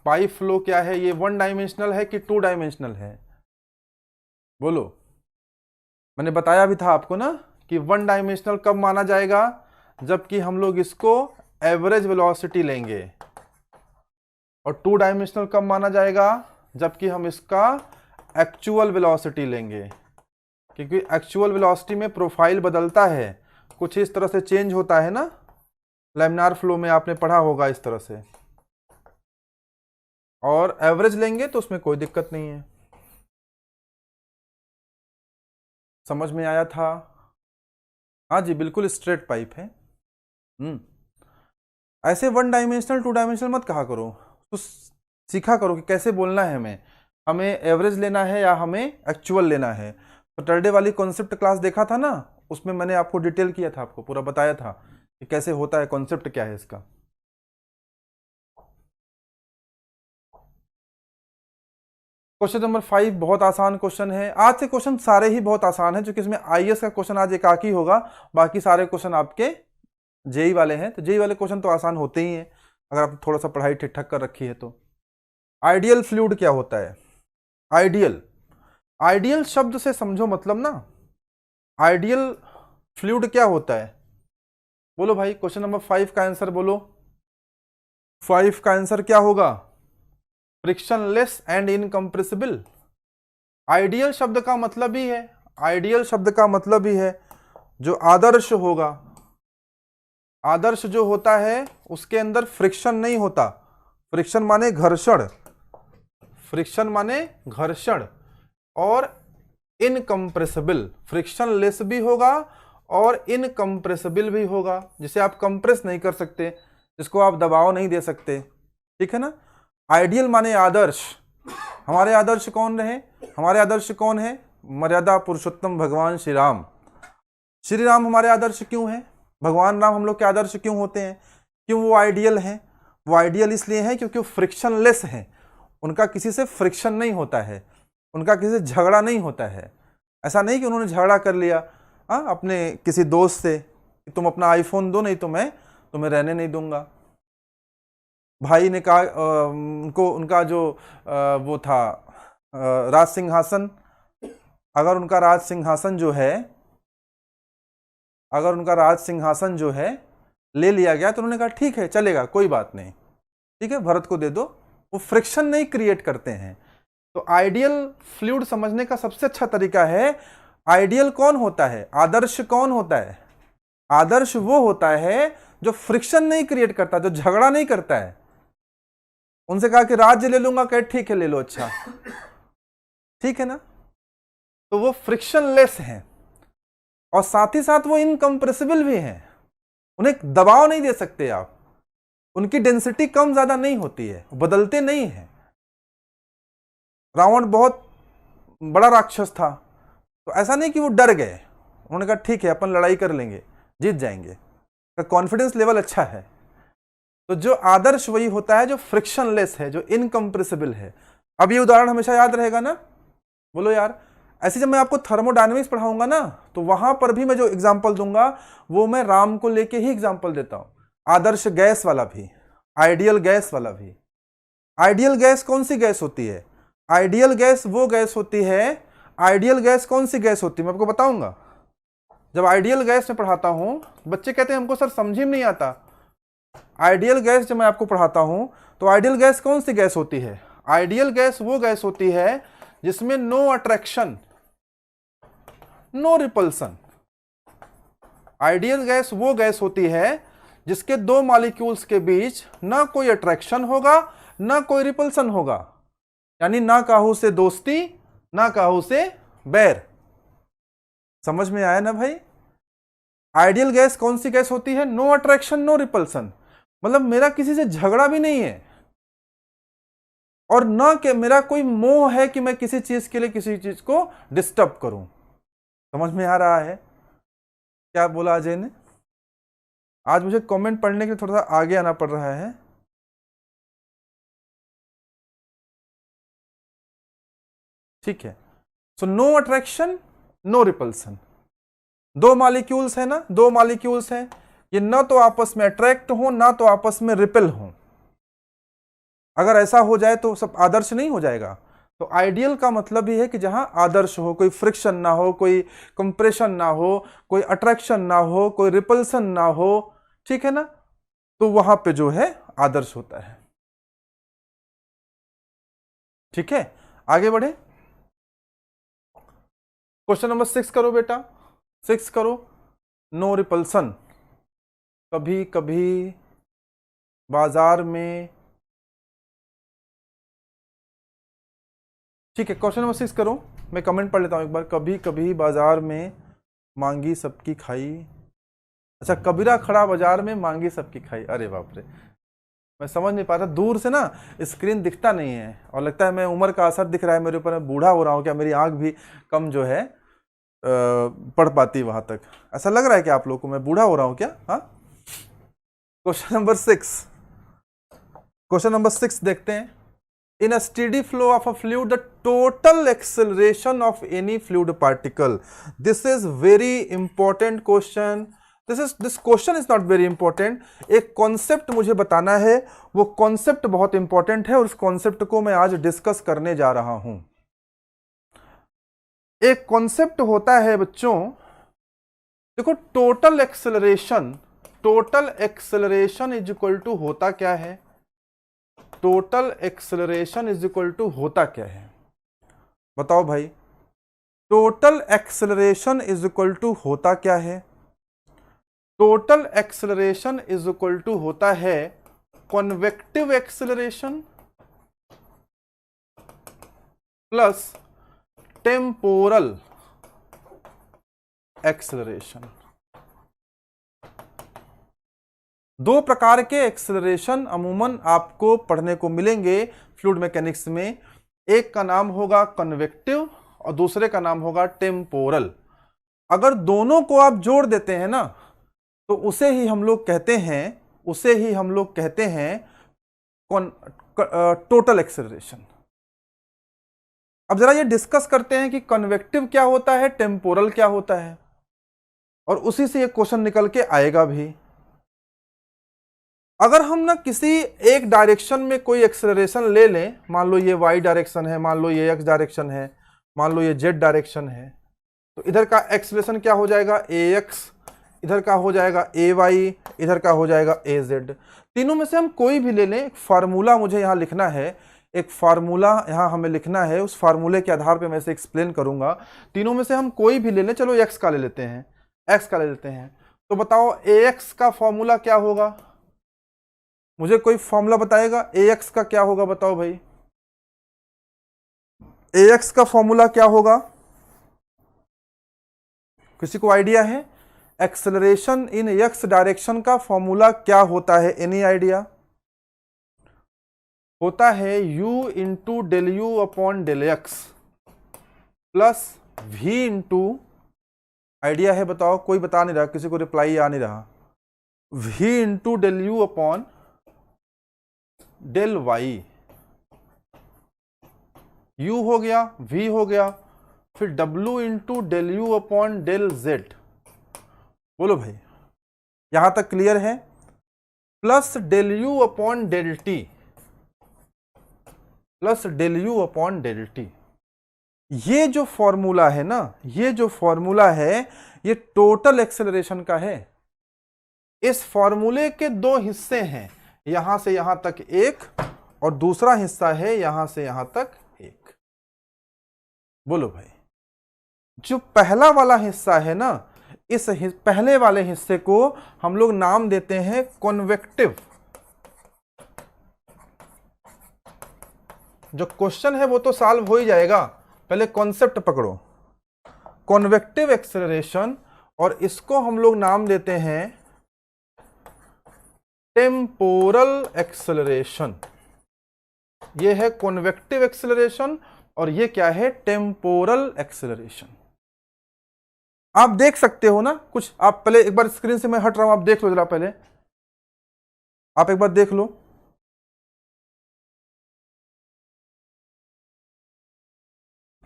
पाइप फ्लो क्या है, ये 1 डायमेंशनल है कि 2 डायमेंशनल है? बोलो। मैंने बताया भी था आपको ना कि 1 डायमेंशनल कब माना जाएगा? जबकि हम लोग इसको एवरेज वेलोसिटी लेंगे। और 2 डायमेंशनल कब माना जाएगा? जबकि हम इसका एक्चुअल वेलोसिटी लेंगे, क्योंकि एक्चुअल वेलोसिटी में प्रोफाइल बदलता है, कुछ इस तरह से चेंज होता है ना, लैमिनार फ्लो में आपने पढ़ा होगा इस तरह से। और एवरेज लेंगे तो उसमें कोई दिक्कत नहीं है। समझ में आया था? हाँ जी बिल्कुल स्ट्रेट पाइप है। ऐसे 1 डायमेंशनल 2 डायमेंशनल मत कहा करो, तो सीखा करो कि कैसे बोलना है हमें एवरेज लेना है या हमें एक्चुअल लेना है। सैटरडे वाली कॉन्सेप्ट क्लास देखा था ना, उसमें मैंने आपको डिटेल किया था, आपको पूरा बताया था कि कैसे होता है, कॉन्सेप्ट क्या है इसका। क्वेश्चन नंबर 5 बहुत आसान क्वेश्चन है। आज से क्वेश्चन सारे ही बहुत आसान है, क्योंकि इसमें आईएएस का क्वेश्चन आज एकाकी होगा, बाकी सारे क्वेश्चन आपके जेई वाले हैं। तो जेई वाले क्वेश्चन तो आसान होते ही हैं अगर आप थोड़ा सा पढ़ाई ठीक ठाक कर रखी है तो। आइडियल फ्लूइड क्या होता है? आइडियल, आइडियल शब्द से समझो मतलब ना, आइडियल फ्लूइड क्या होता है? बोलो भाई, क्वेश्चन नंबर 5 का आंसर बोलो। 5 का आंसर क्या होगा? Frictionless and incompressible. आइडियल शब्द का मतलब ही है, आइडियल शब्द का मतलब ही है जो आदर्श होगा। आदर्श जो होता है उसके अंदर फ्रिक्शन नहीं होता। फ्रिक्शन माने घर्षण, फ्रिक्शन माने घर्षण। और इनकम्प्रेसिबल, फ्रिक्शनलेस भी होगा और इनकम्प्रेसिबल भी होगा, जिसे आप कंप्रेस नहीं कर सकते, जिसको आप दबाव नहीं दे सकते, ठीक है ना? आइडियल माने आदर्श। हमारे आदर्श कौन रहे? हमारे आदर्श कौन है? मर्यादा पुरुषोत्तम भगवान श्री राम। श्री राम हमारे आदर्श क्यों हैं? भगवान राम हम लोग के आदर्श क्यों होते हैं? क्यों वो आइडियल हैं? वो आइडियल इसलिए हैं क्योंकि वो फ्रिक्शनलेस हैं, उनका किसी से फ्रिक्शन नहीं होता है, उनका किसी से झगड़ा नहीं होता है। ऐसा नहीं कि उन्होंने झगड़ा कर लिया अपने किसी दोस्त से, तुम अपना आईफोन दो नहीं तो मैं तुम्हें रहने नहीं दूंगा। भाई ने कहा उनको, उनका जो वो था राज सिंहासन, अगर उनका राज सिंहासन जो है, अगर उनका राज सिंहासन जो है ले लिया गया तो उन्होंने कहा ठीक है चलेगा, कोई बात नहीं, ठीक है भरत को दे दो। वो फ्रिक्शन नहीं क्रिएट करते हैं। तो आइडियल फ्लूइड समझने का सबसे अच्छा तरीका है, आइडियल कौन होता है, आदर्श कौन होता है? आदर्श वो होता है जो फ्रिक्शन नहीं क्रिएट करता, जो झगड़ा नहीं करता है। उनसे कहा कि राज्य ले लूंगा, कहे ठीक है ले लो, अच्छा ठीक है ना। तो वो फ्रिक्शनलेस हैं और साथ ही साथ वो इनकम्प्रेसिबल भी हैं, उन्हें दबाव नहीं दे सकते आप, उनकी डेंसिटी कम ज्यादा नहीं होती है, बदलते नहीं है। रावण बहुत बड़ा राक्षस था, तो ऐसा नहीं कि वो डर गए, उन्होंने कहा ठीक है अपन लड़ाई कर लेंगे, जीत जाएंगे, कॉन्फिडेंस लेवल अच्छा है। तो जो आदर्श वही होता है जो फ्रिक्शनलेस है, जो इनकम्प्रेसिबल है। अब ये उदाहरण हमेशा याद रहेगा ना, बोलो यार। ऐसे जब मैं आपको थर्मोडायनेमिक्स पढ़ाऊंगा ना, तो वहां पर भी मैं जो एग्जांपल दूंगा वो मैं राम को लेके ही एग्जांपल देता हूं, आदर्श गैस वाला भी, आइडियल गैस वाला भी। आइडियल गैस कौन सी गैस होती है? आइडियल गैस वो गैस होती है, आइडियल गैस कौन सी गैस होती है मैं आपको बताऊंगा। जब आइडियल गैस में पढ़ाता हूं, बच्चे कहते हैं हमको सर समझ ही नहीं आता। आइडियल गैस जब मैं आपको पढ़ाता हूं, तो आइडियल गैस कौन सी गैस होती है? आइडियल गैस वो गैस होती है जिसमें no attraction, no repulsion. Ideal gas वो गैस होती है जिसके दो मॉलिक्यूल्स के बीच ना कोई अट्रैक्शन होगा, ना कोई रिपल्सन होगा, यानी ना काहू से दोस्ती, ना काहू से बैर। समझ में आया ना भाई? आइडियल गैस कौन सी गैस होती है? नो अट्रैक्शन, नो रिपल्सन, मतलब मेरा किसी से झगड़ा भी नहीं है, और ना कि मेरा कोई मोह है कि मैं किसी चीज के लिए किसी चीज को डिस्टर्ब करूं। समझ में आ रहा है? क्या बोला अजय ने? आज मुझे कमेंट पढ़ने के लिए थोड़ा सा आगे आना पड़ रहा है। ठीक है, so no attraction, no repulsion. दो मॉलिक्यूल्स है ना, दो मॉलिक्यूल्स हैं, ये ना तो आपस में अट्रैक्ट हो, ना तो आपस में रिपेल हो। अगर ऐसा हो जाए तो सब आदर्श नहीं हो जाएगा। तो आइडियल का मतलब ही है कि जहां आदर्श हो, कोई फ्रिक्शन ना हो, कोई कंप्रेशन ना हो, कोई अट्रैक्शन ना हो, कोई रिपल्सन ना हो, ठीक है ना, तो वहां पे जो है आदर्श होता है। ठीक है, आगे बढ़े। क्वेश्चन नंबर 6 करो बेटा, 6 करो। नो रिपल्सन, कभी कभी बाजार में, ठीक है, क्वेश्चन नंबर 6 करो। मैं कमेंट पढ़ लेता हूं एक बार। कभी कभी बाजार में मांगी सबकी खाई। अच्छा, कबीरा खड़ा बाजार में मांगी सबकी खाई। अरे बाप रे, मैं समझ नहीं पाता, दूर से ना स्क्रीन दिखता नहीं है और लगता है मैं उम्र का असर दिख रहा है मेरे ऊपर, मैं बूढ़ा हो रहा हूँ क्या, मेरी आंख भी कम जो है पढ़ पाती वहां तक। ऐसा लग रहा है कि आप लोग को मैं बूढ़ा हो रहा हूँ क्या? हाँ, क्वेश्चन नंबर 6, क्वेश्चन नंबर 6 देखते हैं। In a steady flow of a fluid, the total acceleration of any fluid particle. This is very important question. This question is not very important. एक कॉन्सेप्ट मुझे बताना है, वो कॉन्सेप्ट बहुत important है और उस कॉन्सेप्ट को मैं आज डिस्कस करने जा रहा हूं। एक कॉन्सेप्ट होता है बच्चों, देखो, total acceleration. Total acceleration is equal to होता क्या है? Total acceleration is equal to होता क्या है? बताओ भाई, total acceleration is equal to होता क्या है? Total acceleration is equal to होता है convective acceleration plus temporal acceleration. दो प्रकार के एक्सेलरेशन अमूमन आपको पढ़ने को मिलेंगे फ्लूइड मैकेनिक्स में। एक का नाम होगा कन्वेक्टिव और दूसरे का नाम होगा टेम्पोरल। अगर दोनों को आप जोड़ देते हैं ना, तो उसे ही हम लोग कहते हैं टोटल एक्सेलरेशन। अब जरा ये डिस्कस करते हैं कि कन्वेक्टिव क्या होता है, टेम्पोरल क्या होता है, और उसी से ये क्वेश्चन निकल के आएगा भी। अगर हम ना किसी एक डायरेक्शन में कोई एक्सेलरेशन ले लें, मान लो ये वाई डायरेक्शन है, मान लो ये एक्स डायरेक्शन है, मान लो ये जेड डायरेक्शन है, तो इधर का एक्सेलरेशन क्या हो जाएगा? ए एक्स, इधर का हो जाएगा ए वाई, इधर का हो जाएगा ए जेड। तीनों में से हम कोई भी ले लें, एक फार्मूला मुझे यहाँ लिखना है, एक फार्मूला यहाँ हमें लिखना है, उस फार्मूले के आधार पर मैं इसे एक्सप्लेन करूंगा। तीनों में से हम कोई भी ले लें, चलो एक्स का ले लेते हैं, एक्स का ले लेते हैं। तो बताओ ए एक्स का फॉर्मूला क्या होगा? मुझे कोई फॉर्मूला बताएगा ax का क्या होगा, बताओ भाई। ax का फॉर्मूला क्या होगा, किसी को आइडिया है? एक्सेलरेशन इन x डायरेक्शन का फॉर्मूला क्या होता है, एनी आइडिया? होता है u into del u upon del x plus v into, idea है बताओ, कोई बता नहीं रहा, किसी को रिप्लाई आ नहीं रहा, v into del u upon del y, u हो गया, v हो गया, फिर w into del u upon del z। बोलो भाई, यहां तक क्लियर है? Plus del u upon del t, plus del u upon del t. ये जो फॉर्मूला है ना, ये जो फॉर्मूला है, ये टोटल एक्सेलरेशन का है। इस फॉर्मूले के दो हिस्से हैं, यहां से यहां तक एक, और दूसरा हिस्सा है यहां से यहां तक एक। बोलो भाई, जो पहला वाला हिस्सा है ना, इस पहले वाले हिस्से को हम लोग नाम देते हैं कॉन्वेक्टिव। जो क्वेश्चन है वो तो सॉल्व हो ही जाएगा, पहले कॉन्सेप्ट पकड़ो, कॉन्वेक्टिव एक्सेलरेशन, और इसको हम लोग नाम देते हैं टेम्पोरल एक्सेलरेशन। ये है कॉन्वेक्टिव एक्सेलरेशन और ये क्या है, टेम्पोरल एक्सेलरेशन। आप देख सकते हो ना कुछ, आप पहले एक बार स्क्रीन से मैं हट रहा हूं, आप देख लो जरा, पहले आप एक बार देख लो।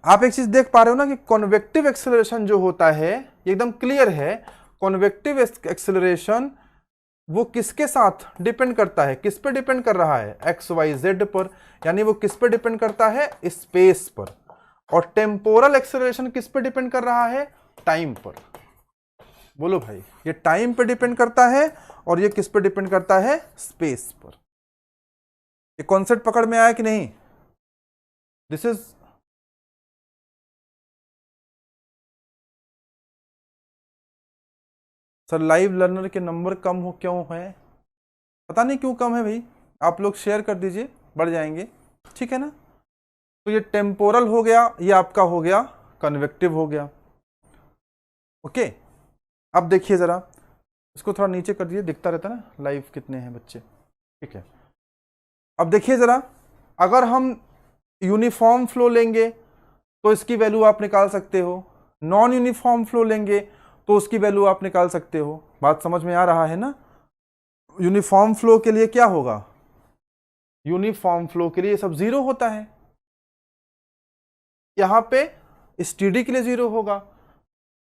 आप एक चीज देख पा रहे हो ना कि कॉन्वेक्टिव एक्सेलरेशन जो होता है एकदम क्लियर है। कॉन्वेक्टिव एक्सेलरेशन वो किसके साथ डिपेंड करता है, किस पे डिपेंड कर रहा है, एक्स वाई जेड पर, यानी वो किस पे डिपेंड करता है, स्पेस पर। और टेम्पोरल एक्सेलरेशन किस पे डिपेंड कर रहा है, टाइम पर। बोलो भाई, ये टाइम पे डिपेंड करता है और ये किस पे डिपेंड करता है, स्पेस पर। ये कॉन्सेप्ट पकड़ में आया कि नहीं? This is, sir live learner के नंबर कम हो क्यों है, पता नहीं क्यों कम है भाई, आप लोग शेयर कर दीजिए, बढ़ जाएंगे, ठीक है ना। तो ये टेम्पोरल हो गया, ये आपका हो गया कन्वेक्टिव हो गया। ओके, अब देखिए जरा, इसको थोड़ा नीचे कर दीजिए, दिखता रहता ना लाइव कितने हैं बच्चे, ठीक है। अब देखिए जरा, अगर हम यूनिफॉर्म फ्लो लेंगे तो इसकी वैल्यू आप निकाल सकते हो, नॉन यूनिफॉर्म फ्लो लेंगे तो उसकी वैल्यू आप निकाल सकते हो। बात समझ में आ रहा है ना? यूनिफॉर्म फ्लो के लिए क्या होगा, यूनिफॉर्म फ्लो के लिए सब जीरो होता है, यहां पे स्टीडी के लिए जीरो होगा।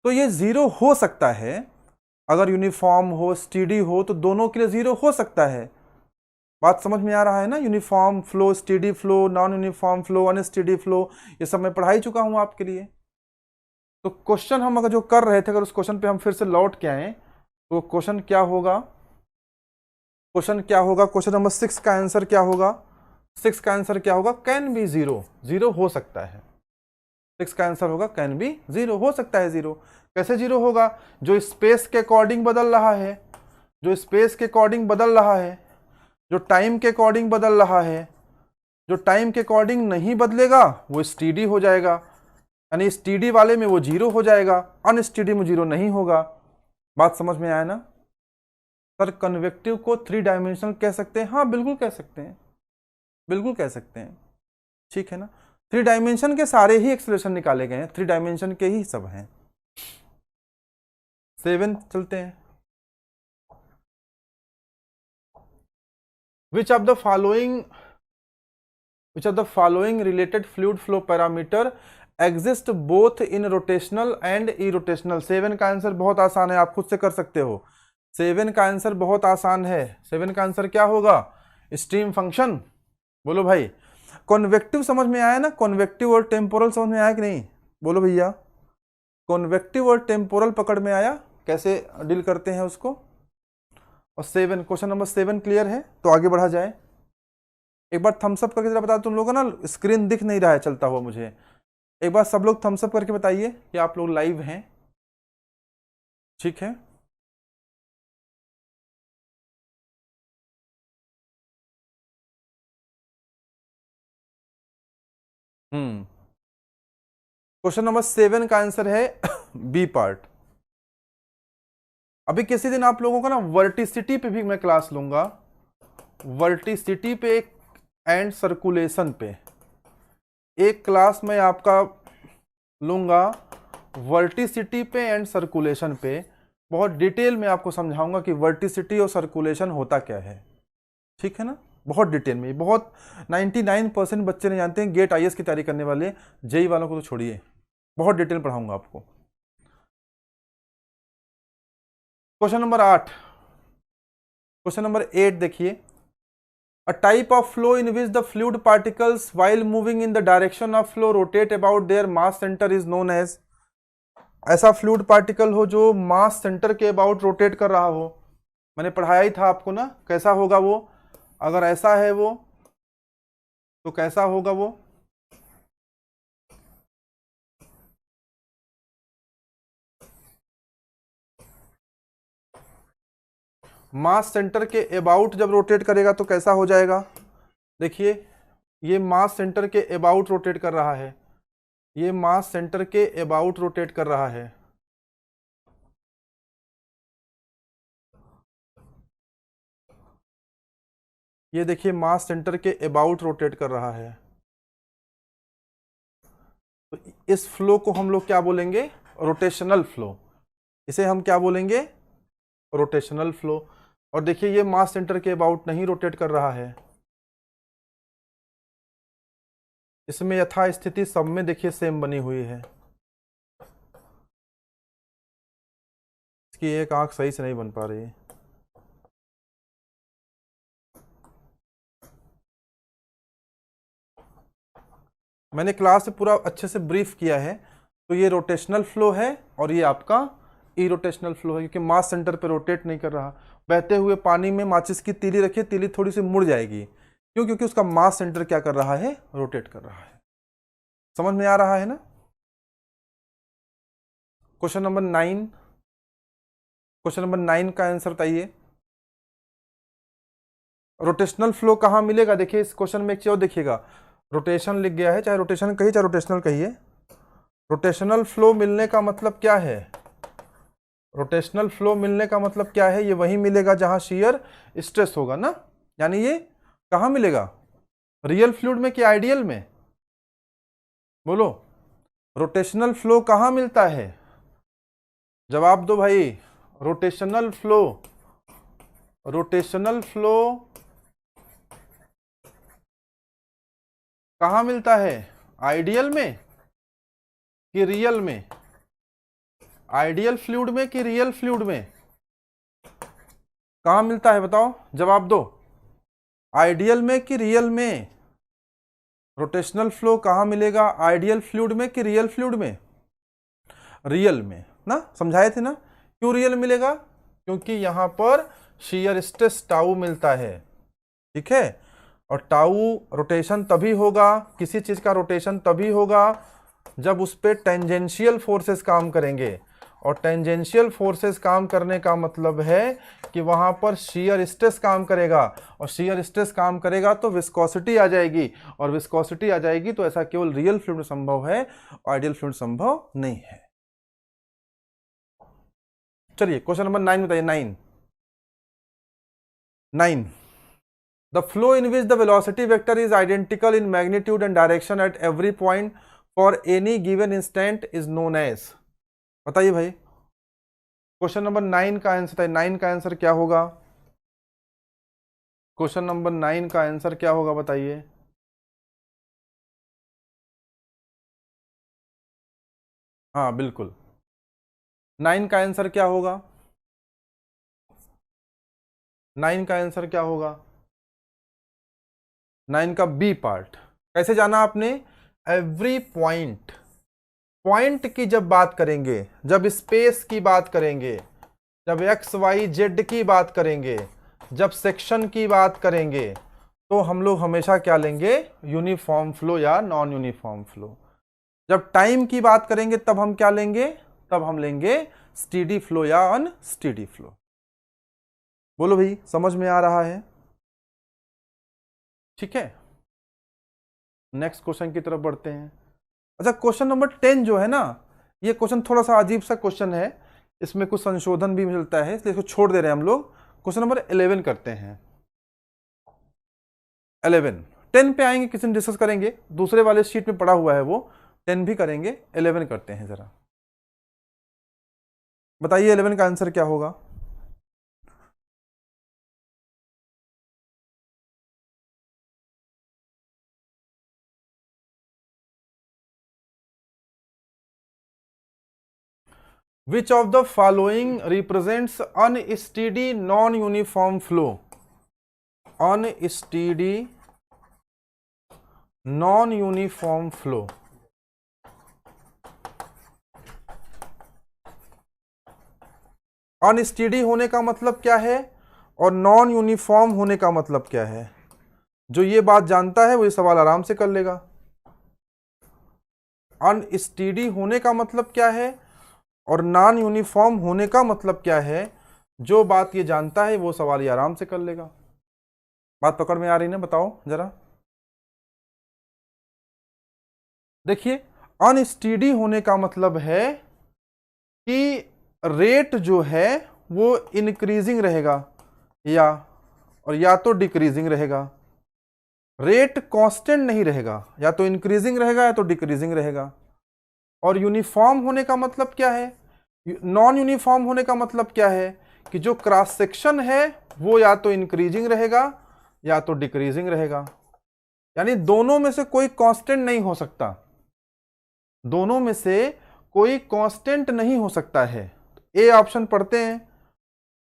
तो ये जीरो हो सकता है, अगर यूनिफॉर्म हो स्टीडी हो तो दोनों के लिए जीरो हो सकता है। बात समझ में आ रहा है ना? Uniform flow, steady flow, non uniform flow, unsteady flow, ये सब मैं पढ़ा ही चुका हूं आपके लिए। तो क्वेश्चन हम अगर जो कर रहे थे, अगर उस क्वेश्चन पे हम फिर से लौट के आए तो क्वेश्चन क्या होगा, क्वेश्चन क्या होगा, क्वेश्चन नंबर 6 का आंसर क्या होगा, 6 का आंसर क्या होगा, कैन बी जीरो, जीरो हो सकता है। 6 का आंसर होगा कैन बी जीरो, हो सकता है जीरो। कैसे जीरो होगा, जो स्पेस के अकॉर्डिंग बदल रहा है, जो स्पेस के अकॉर्डिंग बदल रहा है, जो टाइम के अकॉर्डिंग बदल रहा है, जो टाइम के अकॉर्डिंग नहीं बदलेगा वो स्टीडी हो जाएगा, यानी स्टीडी वाले में वो जीरो हो जाएगा, अनस्टीडी में जीरो नहीं होगा। बात समझ में आया ना? सर कन्वेक्टिव को 3 डायमेंशनल कह सकते हैं, हाँ बिल्कुल कह सकते हैं, बिल्कुल कह सकते हैं, ठीक है ना। 3 डायमेंशन के सारे ही एक्सप्रेशन निकाले गए हैं, 3 डायमेंशन के ही सब हैं। 7 चलते हैं। Which of the following related fluid flow parameter exist both in rotational and irrotational? 7 का आंसर बहुत आसान है, आप खुद से कर सकते हो। 7 का आंसर बहुत आसान है, 7 का आंसर क्या होगा, स्ट्रीम फंक्शन। बोलो भाई, कॉन्वेक्टिव समझ में आया ना, कॉन्वेक्टिव और टेम्पोरल समझ में आया कि नहीं? बोलो भैया, कॉन्वेक्टिव और टेम्पोरल पकड़ में आया, कैसे डील करते हैं उसको। और 7, क्वेश्चन नंबर 7 क्लियर है, तो आगे बढ़ा जाए। एक बार थम्स अप करके जरा बता, तुम लोगों का ना स्क्रीन दिख नहीं रहा है चलता हुआ मुझे, एक बार सब लोग थम्स अप करके बताइए कि आप लोग लाइव हैं, ठीक है। क्वेश्चन नंबर 7 का आंसर है बी पार्ट। अभी किसी दिन आप लोगों को ना वर्टिसिटी पे भी मैं क्लास लूंगा, वर्टिसिटी पे एंड सर्कुलेशन पे एक क्लास मैं आपका लूंगा, वर्टिसिटी पे एंड सर्कुलेशन पे बहुत डिटेल में आपको समझाऊंगा कि वर्टिसिटी और सर्कुलेशन होता क्या है, ठीक है ना, बहुत डिटेल में। बहुत 99% बच्चे नहीं जानते हैं, गेट आईएएस की तैयारी करने वाले, जेई वालों को तो छोड़िए, बहुत डिटेल पढ़ाऊंगा आपको। क्वेश्चन नंबर 8, क्वेश्चन नंबर 8 देखिए, a type of flow in which the fluid particles while moving in the direction of flow rotate about their mass centre is known as. ऐसा फ्लूइड पार्टिकल हो जो mass centre के about rotate कर रहा हो, मैंने पढ़ाया ही था आपको ना, कैसा होगा वो, अगर ऐसा है वो तो कैसा होगा वो, मास सेंटर के अबाउट जब रोटेट करेगा तो कैसा हो जाएगा। देखिए ये मास सेंटर के अबाउट रोटेट कर रहा है, ये मास सेंटर के अबाउट रोटेट कर रहा है, ये देखिए मास सेंटर के अबाउट रोटेट कर रहा है। तो इस फ्लो को हम लोग क्या बोलेंगे, रोटेशनल फ्लो, इसे हम क्या बोलेंगे, रोटेशनल फ्लो। और देखिए ये मास सेंटर के अबाउट नहीं रोटेट कर रहा है, इसमें यथास्थिति सब में देखिए सेम बनी हुई है, इसकी एक आंख सही से नहीं बन पा रही है। मैंने क्लास से पूरा अच्छे से ब्रीफ किया है। तो ये रोटेशनल फ्लो है और ये आपका इरोटेशनल फ्लो है, क्योंकि मास सेंटर पे रोटेट नहीं कर रहा। बहते हुए पानी में माचिस की तीली रखिए, तीली थोड़ी सी मुड़ जाएगी, क्यों, क्योंकि उसका मास सेंटर क्या कर रहा है, रोटेट कर रहा है। समझ में आ रहा है ना। क्वेश्चन नंबर 9, क्वेश्चन नंबर 9 का आंसर बताइए, रोटेशनल फ्लो कहाँ मिलेगा। देखिए इस क्वेश्चन में एक चीज और देखिएगा, रोटेशन लिख गया है, चाहे रोटेशन कहिए चाहे रोटेशनल कहिए। रोटेशनल फ्लो मिलने का मतलब क्या है, रोटेशनल फ्लो मिलने का मतलब क्या है, ये वही मिलेगा जहां शेयर स्ट्रेस होगा ना। यानी ये कहां मिलेगा, रियल फ्लूइड में कि आइडियल में, बोलो। रोटेशनल फ्लो कहां मिलता है, जवाब दो भाई। रोटेशनल फ्लो, रोटेशनल फ्लो कहां मिलता है, आइडियल में कि रियल में, आइडियल फ्लूइड में कि रियल फ्लूइड में, कहां मिलता है बताओ, जवाब दो, आइडियल में कि रियल में। रोटेशनल फ्लो कहां मिलेगा, आइडियल फ्लूइड में कि रियल फ्लूइड में, रियल में ना, समझाए थे ना। क्यों रियल मिलेगा, क्योंकि यहां पर शीयर स्ट्रेस टाउ मिलता है, ठीक है। और टाउ रोटेशन तभी होगा, किसी चीज का रोटेशन तभी होगा जब उस पर टेंजेंशियल फोर्सेस काम करेंगे। और टेंजेंशियल फोर्सेस काम करने का मतलब है कि वहां पर शीयर स्ट्रेस काम करेगा, और शीयर स्ट्रेस काम करेगा तो विस्कोसिटी आ जाएगी, और विस्कोसिटी आ जाएगी तो ऐसा केवल रियल फ्लूइड में संभव है, आइडियल फ्लूइड संभव नहीं है। चलिए क्वेश्चन नंबर 9 बताइए। 9 The flow in which the velocity vector is identical in magnitude and direction at every point for any given instant is known as। बताइए भाई, क्वेश्चन नंबर 9 का आंसर है, 9 का आंसर क्या होगा, क्वेश्चन नंबर 9 का answer क्या होगा बताइए। हाँ बिल्कुल, 9 का आंसर क्या होगा, 9 का आंसर क्या होगा, 9 का बी पार्ट। कैसे जाना आपने, एवरी पॉइंट, पॉइंट की जब बात करेंगे, जब स्पेस की बात करेंगे, जब एक्स वाई जेड की बात करेंगे, जब सेक्शन की बात करेंगे, तो हम लोग हमेशा क्या लेंगे, यूनिफॉर्म फ्लो या नॉन यूनिफॉर्म फ्लो। जब टाइम की बात करेंगे तब हम क्या लेंगे, तब हम लेंगे स्टेडी फ्लो या अनस्टेडी फ्लो। बोलो भाई, समझ में आ रहा है, ठीक है। नेक्स्ट क्वेश्चन की तरफ बढ़ते हैं। अच्छा, क्वेश्चन नंबर 10 जो है ना, ये क्वेश्चन थोड़ा सा अजीब सा क्वेश्चन है, इसमें कुछ संशोधन भी मिलता है, इसलिए इसको छोड़ दे रहे हैं हम लोग। क्वेश्चन नंबर 11 करते हैं। 11, 10 पे आएंगे, किसी दिन डिस्कस करेंगे, दूसरे वाले शीट में पड़ा हुआ है वो, 10 भी करेंगे। 11 करते हैं जरा, बताइए 11 का आंसर क्या होगा। Which of the following represents unsteady non-uniform flow? Unsteady non-uniform flow. Unsteady होने का मतलब क्या है और नॉन यूनिफॉर्म होने का मतलब क्या है? जो ये बात जानता है वो ये सवाल आराम से कर लेगा। अनस्टेडी होने का मतलब क्या है और नॉन यूनिफॉर्म होने का मतलब क्या है, जो बात ये जानता है वो सवाल ये आराम से कर लेगा। बात पकड़ में आ रही ना, बताओ जरा। देखिए, अनस्टेडी होने का मतलब है कि रेट जो है वो इंक्रीजिंग रहेगा या तो डिक्रीजिंग रहेगा। रेट कांस्टेंट नहीं रहेगा, या तो इंक्रीजिंग रहेगा या तो डिक्रीजिंग रहेगा। और यूनिफॉर्म होने का मतलब क्या है? नॉन यूनिफॉर्म होने का मतलब क्या है कि जो क्रॉस सेक्शन है वो या तो इंक्रीजिंग रहेगा या तो डिक्रीजिंग रहेगा। यानी दोनों में से कोई कांस्टेंट नहीं हो सकता, दोनों में से कोई कांस्टेंट नहीं हो सकता है। ए ऑप्शन पढ़ते हैं,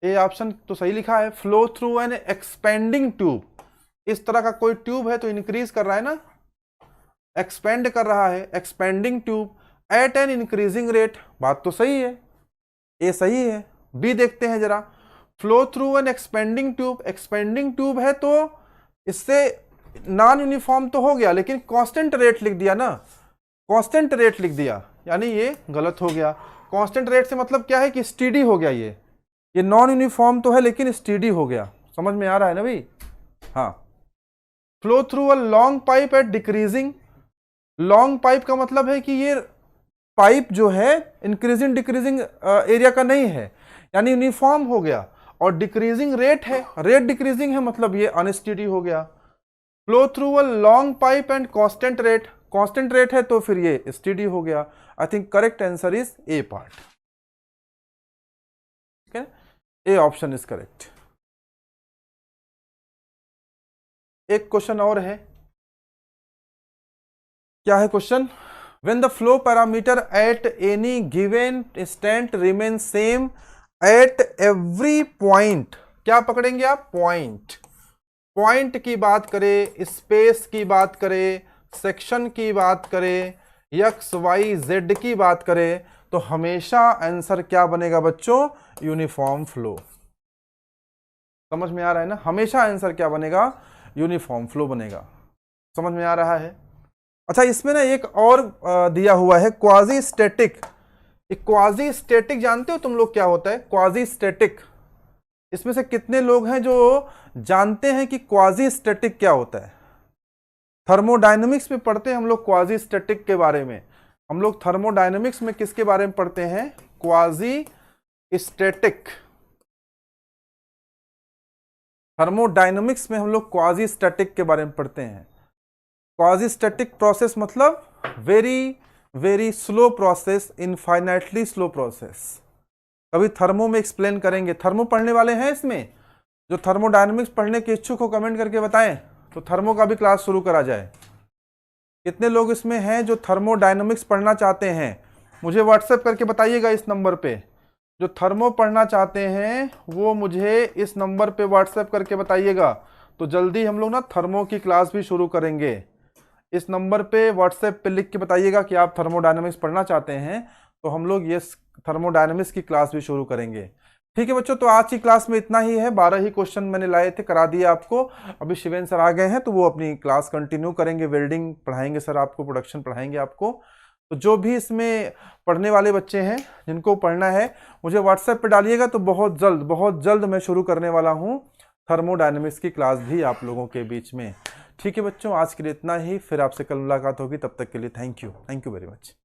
ए ऑप्शन तो सही लिखा है, flow through an expanding tube. इस तरह का कोई ट्यूब है तो इंक्रीज कर रहा है ना, एक्सपेंड कर रहा है, expanding tube at an increasing rate. बात तो सही है, ए सही है। बी देखते हैं जरा, flow through an expanding tube. Expanding tube है तो इससे नॉन यूनिफॉर्म तो हो गया, लेकिन कांस्टेंट रेट लिख दिया ना, कांस्टेंट रेट लिख दिया, यानी ये गलत हो गया। कांस्टेंट रेट से मतलब क्या है कि स्टीडी हो गया, ये नॉन यूनिफॉर्म तो है लेकिन स्टीडी हो गया। समझ में आ रहा है ना भाई? हाँ। Flow through a long pipe at decreasing. Long pipe का मतलब है कि ये पाइप जो है इंक्रीजिंग डिक्रीजिंग एरिया का नहीं है, यानी यूनिफॉर्म हो गया। और डिक्रीजिंग रेट है, रेट डिक्रीजिंग है, मतलब ये अनस्टेडी हो गया। Flow through a long pipe and constant rate, constant rate है तो फिर ये स्टेडी हो गया। I think correct answer is a part. ठीक है, ए ऑप्शन इज करेक्ट। एक क्वेश्चन और है, क्या है question? When the flow parameter at any given instant remain same at every point. क्या पकड़ेंगे आप? पॉइंट। पॉइंट की बात करें, स्पेस की बात करें, सेक्शन की बात करें, एक्स वाई जेड की बात करें, तो हमेशा आंसर क्या बनेगा बच्चों? Uniform flow. समझ में आ रहा है ना? हमेशा आंसर क्या बनेगा? यूनिफॉर्म फ्लो बनेगा। समझ में आ रहा है? अच्छा, इसमें ना एक और दिया हुआ है, क्वाजी स्टैटिक। क्वाजी स्टैटिक जानते हो तुम लोग क्या होता है? क्वाजी स्टैटिक, इसमें से कितने लोग हैं जो जानते हैं कि क्वाजी स्टैटिक क्या होता है? थर्मोडायनेमिक्स में पढ़ते हैं हम लोग क्वाजी स्टैटिक के बारे में। हम लोग थर्मोडायनेमिक्स में किसके बारे में पढ़ते हैं? Quasi static. थर्मोडायनेमिक्स में हम लोग क्वाजी स्टैटिक के बारे में पढ़ते हैं। क्वाजी स्टैटिक प्रोसेस मतलब very very slow process, infinitely slow process. कभी थर्मो में एक्सप्लेन करेंगे। थर्मो पढ़ने वाले हैं इसमें? जो थर्मोडायनेमिक्स पढ़ने के इच्छुक हो कमेंट करके बताएं, तो थर्मो का भी क्लास शुरू करा जाए। कितने लोग इसमें हैं जो थर्मोडायनेमिक्स पढ़ना चाहते हैं? मुझे व्हाट्सएप करके बताइएगा इस नंबर पे। जो थर्मो पढ़ना चाहते हैं वो मुझे इस नंबर पे व्हाट्सएप करके बताइएगा, तो जल्दी हम लोग ना थर्मो की क्लास भी शुरू करेंगे। इस नंबर पे व्हाट्सएप पे लिख के बताइएगा कि आप थर्मोडायनेमिक्स पढ़ना चाहते हैं, तो हम लोग ये थर्मोडायनेमिक्स की क्लास भी शुरू करेंगे। ठीक है बच्चों, तो आज की क्लास में इतना ही है। 12 ही क्वेश्चन मैंने लाए थे, करा दिए आपको। अभी शिवेन सर आ गए हैं तो वो अपनी क्लास कंटिन्यू करेंगे, वेल्डिंग पढ़ाएंगे सर आपको, प्रोडक्शन पढ़ाएंगे आपको। तो जो भी इसमें पढ़ने वाले बच्चे हैं जिनको पढ़ना है, मुझे व्हाट्सएप पे डालिएगा, तो बहुत जल्द मैं शुरू करने वाला हूँ थर्मोडायनेमिक्स की क्लास भी आप लोगों के बीच में। ठीक है बच्चों, आज के लिए इतना ही, फिर आपसे कल मुलाकात होगी, तब तक के लिए थैंक यू वेरी मच।